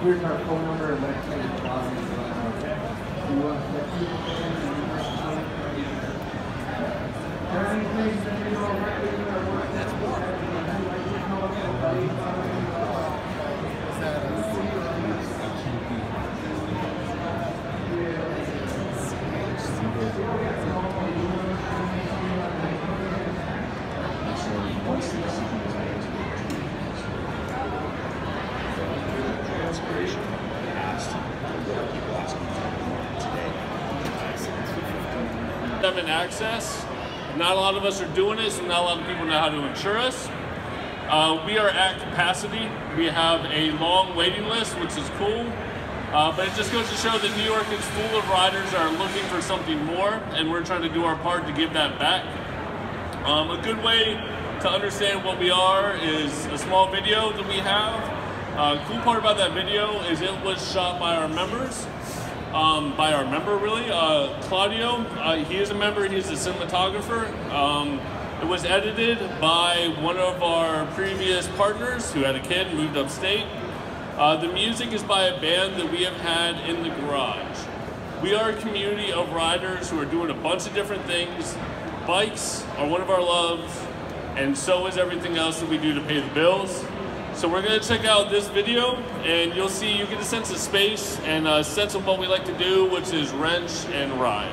here's our phone number and website at the bottom. You want to and access. Not a lot of us are doing it, so not a lot of people know how to insure us. We are at capacity. We have a long waiting list, which is cool. But it just goes to show that New York is full of riders that are looking for something more, and we're trying to do our part to give that back. A good way to understand what we are is a small video that we have. Cool part about that video is it was shot by our members. By our member, really. Claudio, he is a member, he's a cinematographer. It was edited by one of our previous partners who had a kid and moved upstate. The music is by a band that we have had in the garage. We are a community of riders who are doing a bunch of different things. Bikes are one of our loves, and so is everything else that we do to pay the bills. So we're going to check out this video, and you'll see, you get a sense of space and a sense of what we like to do, which is wrench and ride.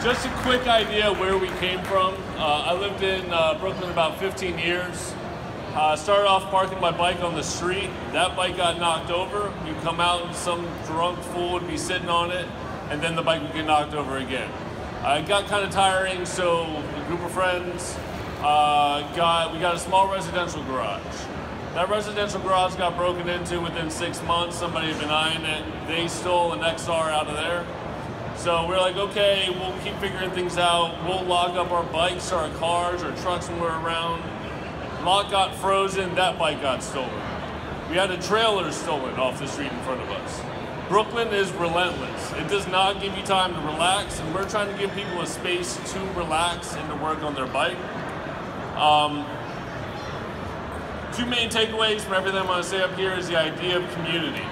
Just a quick idea where we came from. I lived in Brooklyn about 15 years. Started off parking my bike on the street. That bike got knocked over. You'd come out and some drunk fool would be sitting on it, and then the bike would get knocked over again. It got kind of tiring, so a group of friends, we got a small residential garage. That residential garage got broken into within 6 months. Somebody had been eyeing it. They stole an XR out of there. So we're like, okay, we'll keep figuring things out. We'll lock up our bikes, our cars, our trucks when we're around. Lock got frozen, that bike got stolen. We had a trailer stolen off the street in front of us. Brooklyn is relentless. It does not give you time to relax, and we're trying to give people a space to relax and to work on their bike. Two main takeaways from everything I'm going to say up here is the idea of community.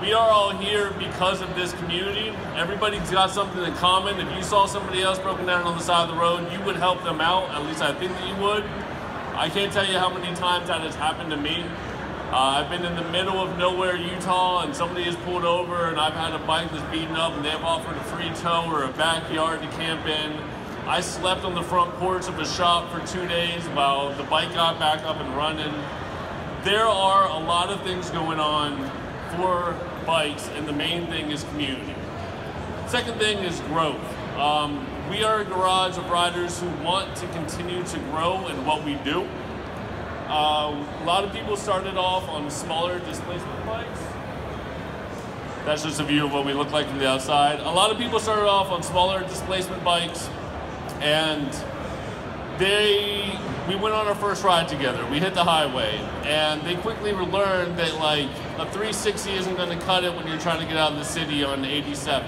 We are all here because of this community. Everybody's got something in common. If you saw somebody else broken down on the side of the road, you would help them out. At least I think that you would. I can't tell you how many times that has happened to me. I've been in the middle of nowhere, Utah, and somebody has pulled over, and I've had a bike that's beaten up, and they've offered a free tow or a backyard to camp in. I slept on the front porch of a shop for 2 days while the bike got back up and running. There are a lot of things going on for bikes, and the main thing is community. Second thing is growth. We are a garage of riders who want to continue to grow in what we do. A lot of people started off on smaller displacement bikes. That's just a view of what we look like from the outside. A lot of people started off on smaller displacement bikes, and we went on our first ride together. We hit the highway, and they quickly learned that like a 360 isn't going to cut it when you're trying to get out of the city on 87.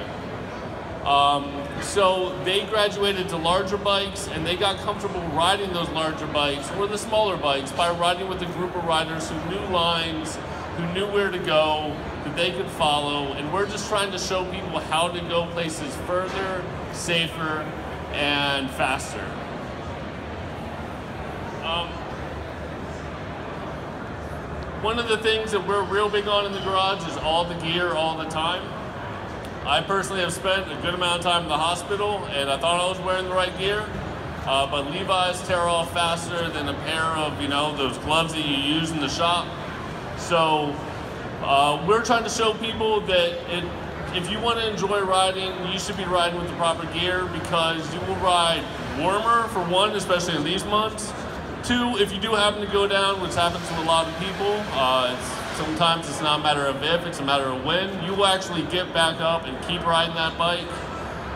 So they graduated to larger bikes, and they got comfortable riding those larger bikes or the smaller bikes by riding with a group of riders who knew lines, who knew where to go, that they could follow. And we're just trying to show people how to go places further, safer, and faster. One of the things that we're real big on in the garage is all the gear all the time. I personally have spent a good amount of time in the hospital, and I thought I was wearing the right gear, but Levi's tear off faster than a pair of, those gloves that you use in the shop. So we're trying to show people that if you want to enjoy riding, you should be riding with the proper gear, because you will ride warmer, for one, especially in these months. Two, if you do happen to go down, which happens to a lot of people, sometimes it's not a matter of if, it's a matter of when, you will actually get back up and keep riding that bike.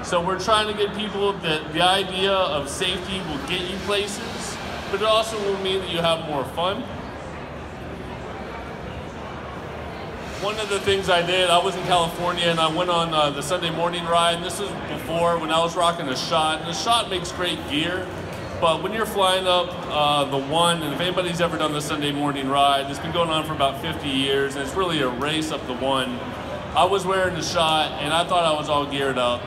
So we're trying to get people that the idea of safety will get you places, but it also will mean that you have more fun. One of the things I did, I was in California and I went on the Sunday morning ride. This was before, when I was rocking a Shot. And the Shot makes great gear, but when you're flying up the One, and if anybody's ever done the Sunday morning ride, it's been going on for about 50 years, and it's really a race up the One. I was wearing the Shot, and I thought I was all geared up.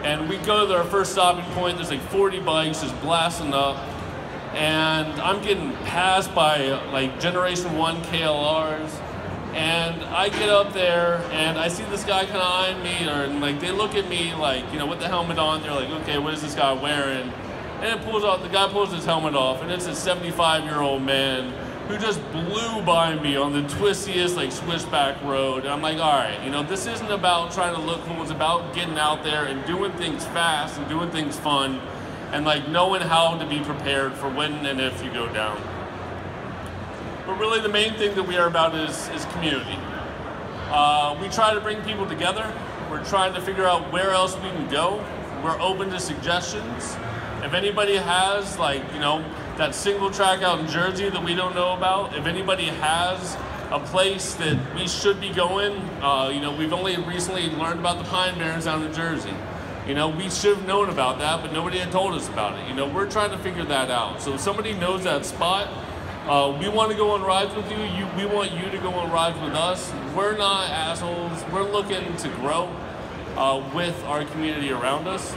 And we go to our first stopping point, there's like 40 bikes just blasting up, and I'm getting passed by like Generation 1 KLRs. And I get up there and I see this guy kind of eyeing me, and like they look at me like, with the helmet on, they're like, okay, what is this guy wearing? And the guy pulls his helmet off, and it's a 75-year-old man who just blew by me on the twistiest like switchback road. And I'm like, all right, this isn't about trying to look cool, it's about getting out there and doing things fast and doing things fun, and like knowing how to be prepared for when and if you go down. But really the main thing that we are about is community. We try to bring people together. We're trying to figure out where else we can go. We're open to suggestions. If anybody has that single track out in Jersey that we don't know about, if anybody has a place that we should be going, we've only recently learned about the Pine Barrens down in Jersey. We should have known about that, but nobody had told us about it. We're trying to figure that out. So if somebody knows that spot, we want to go on rides with you. We want you to go on rides with us. We're not assholes. We're looking to grow with our community around us.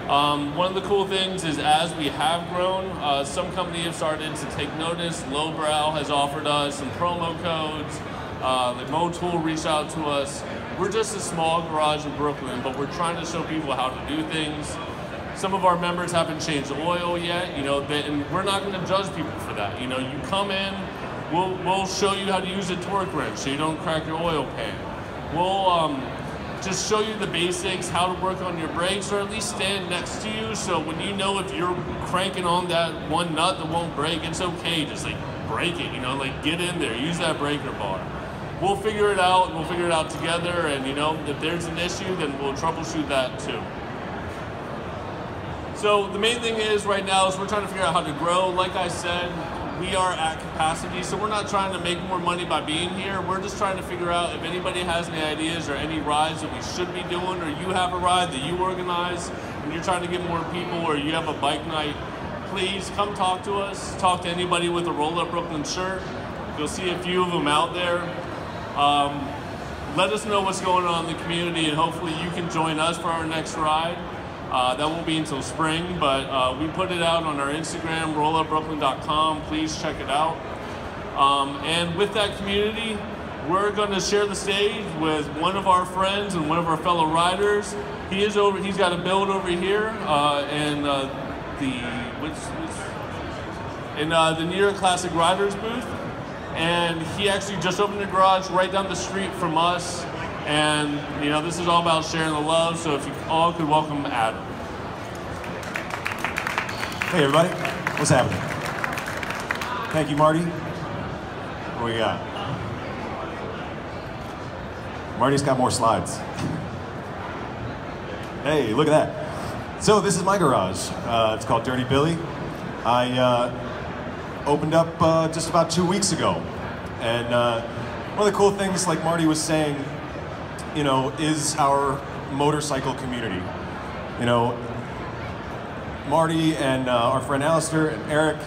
One of the cool things is, as we have grown, some companies have started to take notice. Lowbrow has offered us some promo codes. Like Motul reached out to us. We're just a small garage in Brooklyn, but we're trying to show people how to do things. Some of our members haven't changed oil yet, and we're not going to judge people for that. You come in, we'll show you how to use a torque wrench so you don't crack your oil pan. We'll just show you the basics, how to work on your brakes, or at least stand next to you, so when if you're cranking on that one nut that won't break, it's okay, just like break it, get in there, use that breaker bar. We'll figure it out, and we'll figure it out together, and if there's an issue, then we'll troubleshoot that too. So the main thing is right now is we're trying to figure out how to grow. Like I said, we are at capacity, so we're not trying to make more money by being here. We're just trying to figure out if anybody has any ideas or any rides that we should be doing, or you have a ride that you organize and you're trying to get more people, or you have a bike night, please come talk to us. Talk to anybody with a Roll Up Brooklyn shirt. You'll see a few of them out there. Let us know what's going on in the community, and hopefully you can join us for our next ride. That won't be until spring, but we put it out on our Instagram, rollupbrooklyn.com. Please check it out. And with that community, we're going to share the stage with one of our friends and one of our fellow riders. He's got a build over here in the New York Classic Riders booth. And he actually just opened a garage right down the street from us. And, this is all about sharing the love, so if you all could welcome Adam. Hey, everybody. What's happening? Thank you, Marty. What we got? Marty's got more slides. Hey, look at that. So this is my garage. It's called Dirty Billy. I opened up just about 2 weeks ago. And one of the cool things, like Marty was saying, you know, is our motorcycle community. You know, Marty and our friend Alistair and Eric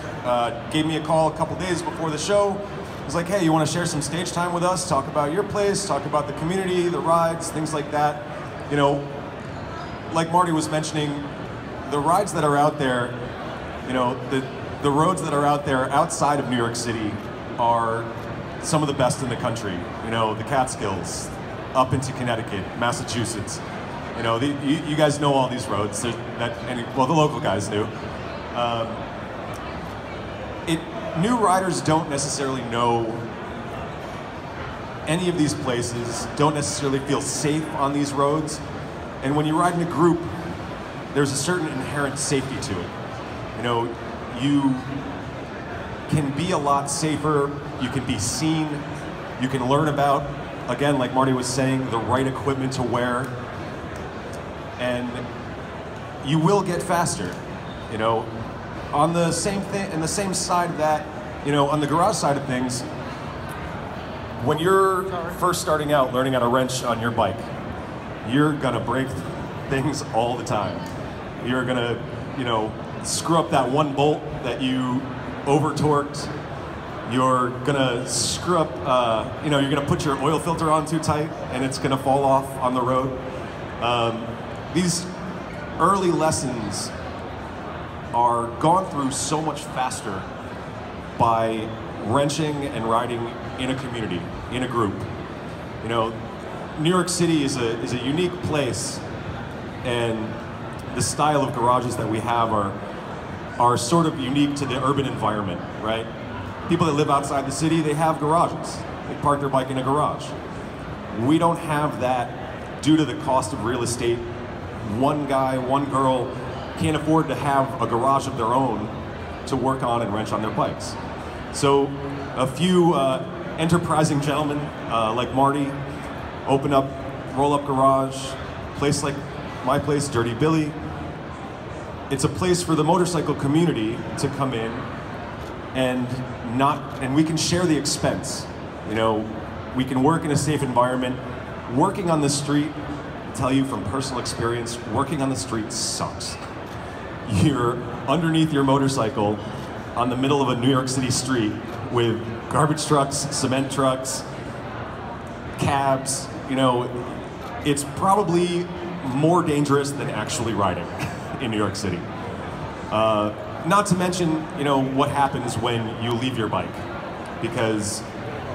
gave me a call a couple days before the show. It was like, hey, you want to share some stage time with us? Talk about your place, talk about the community, the rides, things like that. You know, like Marty was mentioning, the rides that are out there, you know, the roads that are out there outside of New York City are some of the best in the country. You know, the Catskills, up into Connecticut, Massachusetts. You know, you guys know all these roads. Well, the local guys do. New riders don't necessarily know any of these places, don't necessarily feel safe on these roads. And when you ride in a group, there's a certain inherent safety to it. You know, you can be a lot safer, you can be seen, you can learn about, again, like Marty was saying, the right equipment to wear, and you will get faster. You know, on the same thing, and the same side of that, you know, on the garage side of things, when you're first starting out learning how to wrench on your bike, you're gonna break things all the time. You're gonna, you know, screw up that one bolt that you over-torqued. You're gonna screw up, you know, you're gonna put your oil filter on too tight and it's gonna fall off on the road. These early lessons are gone through so much faster by wrenching and riding in a community, in a group. You know, New York City is a unique place, and the style of garages that we have are sort of unique to the urban environment, right? People that live outside the city, they have garages. They park their bike in a garage. We don't have that due to the cost of real estate. One guy, one girl can't afford to have a garage of their own to work on and wrench on their bikes. So a few enterprising gentlemen like Marty open up, roll up garage, place like my place, Dirty Billy. It's a place for the motorcycle community to come in and we can share the expense. You know, we can work in a safe environment. Working on the street, I'll tell you from personal experience, working on the street sucks. You're underneath your motorcycle on the middle of a New York City street with garbage trucks, cement trucks, cabs. You know, it's probably more dangerous than actually riding in New York City. Not to mention, you know, what happens when you leave your bike, because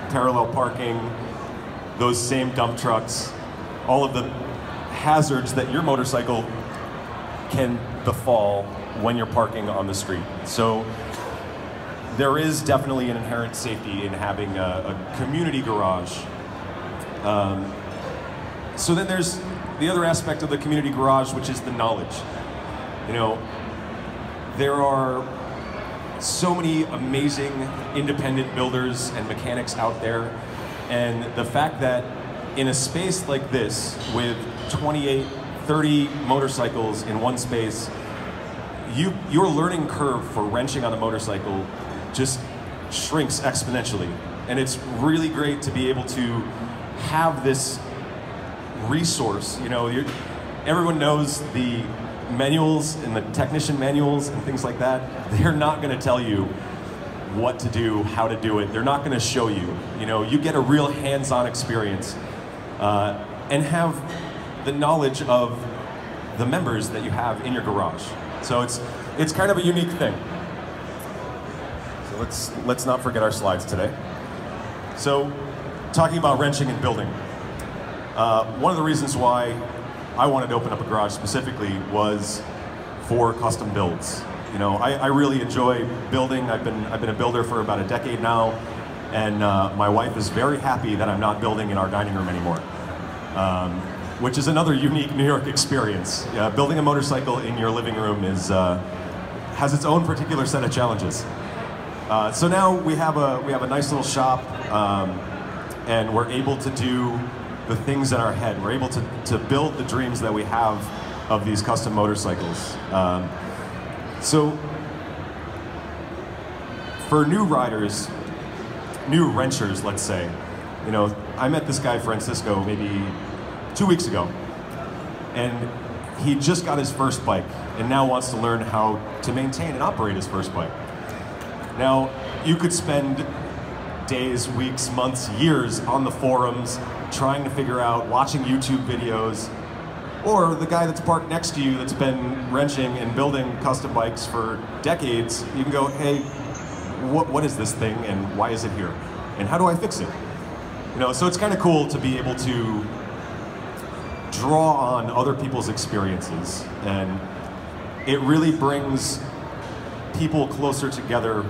parallel parking, those same dump trucks, all of the hazards that your motorcycle can befall when you're parking on the street. So there is definitely an inherent safety in having a community garage. So then there's the other aspect of the community garage, which is the knowledge. You know, there are so many amazing independent builders and mechanics out there, and the fact that in a space like this with 28, 30 motorcycles in one space, your learning curve for wrenching on a motorcycle just shrinks exponentially. And it's really great to be able to have this resource. You know, everyone knows the manuals and the technician manuals and things like that. They're not going to tell you what to do, how to do it. They're not going to show you. You know, you get a real hands-on experience and have the knowledge of the members that you have in your garage. So it's kind of a unique thing. So let's not forget our slides today. So talking about wrenching and building. One of the reasons why I wanted to open up a garage specifically was for custom builds. You know, I really enjoy building. I've been a builder for about a decade now, and my wife is very happy that I'm not building in our dining room anymore, which is another unique New York experience. Building a motorcycle in your living room has its own particular set of challenges. So now we have a nice little shop, and we're able to do the things in our head. We're able to build the dreams that we have of these custom motorcycles. So for new riders, new wrenchers, let's say, you know, I met this guy, Francisco, maybe 2 weeks ago, and he just got his first bike and now wants to learn how to maintain and operate his first bike. Now, you could spend days, weeks, months, years on the forums trying to figure out, watching YouTube videos, or the guy that's parked next to you that's been wrenching and building custom bikes for decades, you can go, hey, what is this thing and why is it here? And how do I fix it? You know, so it's kind of cool to be able to draw on other people's experiences, and it really brings people closer together,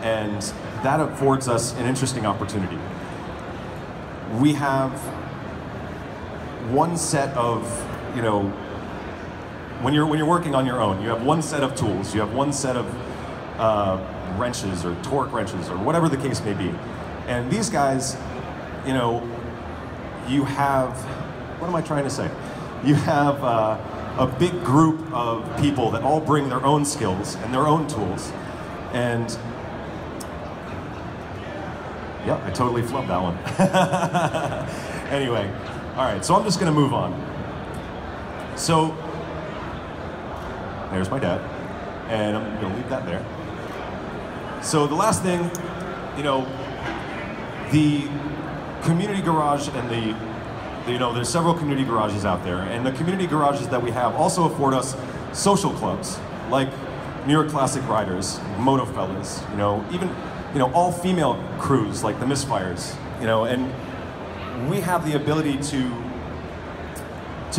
and that affords us an interesting opportunity. We have one set of, you know, when you're working on your own, you have one set of tools, you have one set of wrenches or torque wrenches or whatever the case may be. And these guys, you know, you have, what am I trying to say? You have a big group of people that all bring their own skills and their own tools. And yeah, I totally flubbed that one. Anyway, all right, so I'm just gonna move on. So, there's my dad, and I'm gonna leave that there. So the last thing, you know, the community garage and you know, there's several community garages out there, and the community garages that we have also afford us social clubs, like New York Classic Riders, Moto Fellas, you know, even, you know, all-female crews like the Misfires, you know, and we have the ability to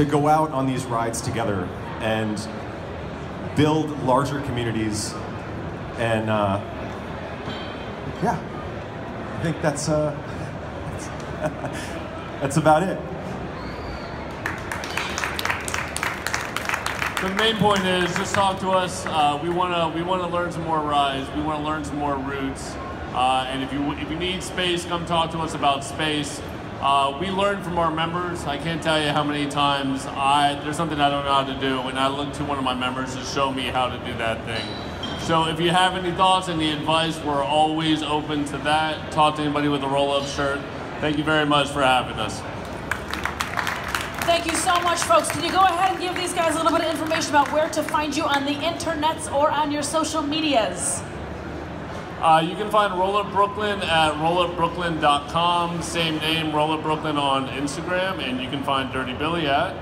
go out on these rides together and build larger communities, and yeah, I think that's that's about it. The main point is just talk to us. We want to learn some more rides. We want to learn some more routes. And if you need space, come talk to us about space. We learn from our members. I can't tell you how many times there's something I don't know how to do, and I look to one of my members to show me how to do that thing. So if you have any thoughts, any advice, we're always open to that. Talk to anybody with a roll-up shirt. Thank you very much for having us. Thank you so much, folks. Can you go ahead and give these guys a little bit of information about where to find you on the internets or on your social medias? You can find Roll Up Brooklyn at rollupbrooklyn.com. Same name, Roll Up Brooklyn on Instagram, and you can find Dirty Billy at?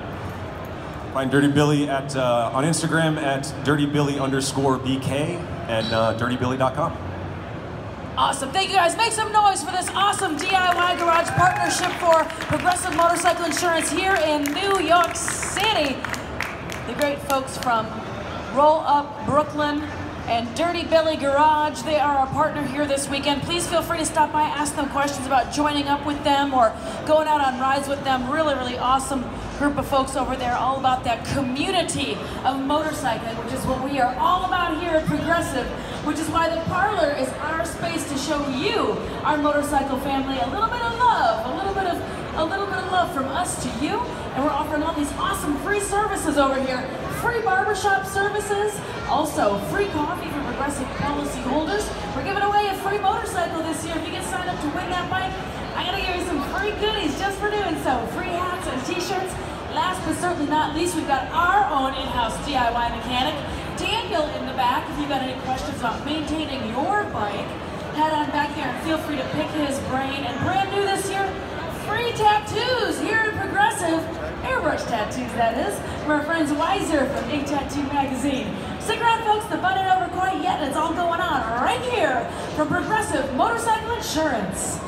Find Dirty Billy at on Instagram at dirtybilly_BK and dirtybilly.com. Awesome. Thank you, guys. Make some noise for this awesome DIY Garage partnership for Progressive Motorcycle Insurance here in New York City. The great folks from Roll Up Brooklyn and Dirty Billy Garage, they are our partner here this weekend. Please feel free to stop by, ask them questions about joining up with them or going out on rides with them. Really, really awesome group of folks over there, all about that community of motorcycling, which is what we are all about here at Progressive, which is why the parlor is our space to show you, our motorcycle family, a little bit of love, a little bit of love from us to you. And we're offering all these awesome free services over here. Free barbershop services, also free coffee for Progressive policy holders. We're giving away a free motorcycle this year. If you get signed up to win that bike, I gotta give you some free goodies just for doing so. Free hats and t-shirts. Last but certainly not least, we've got our own in-house DIY mechanic, Daniel, in the back. If you've got any questions about maintaining your bike, head on back there and feel free to pick his brain. And brand new this year, free tattoos here at Progressive. Airbrush tattoos, that is, from our friends Weiser from Ink Tattoo Magazine. Stick around, folks, the fun ain't over quite yet, and it's all going on right here from Progressive Motorcycle Insurance.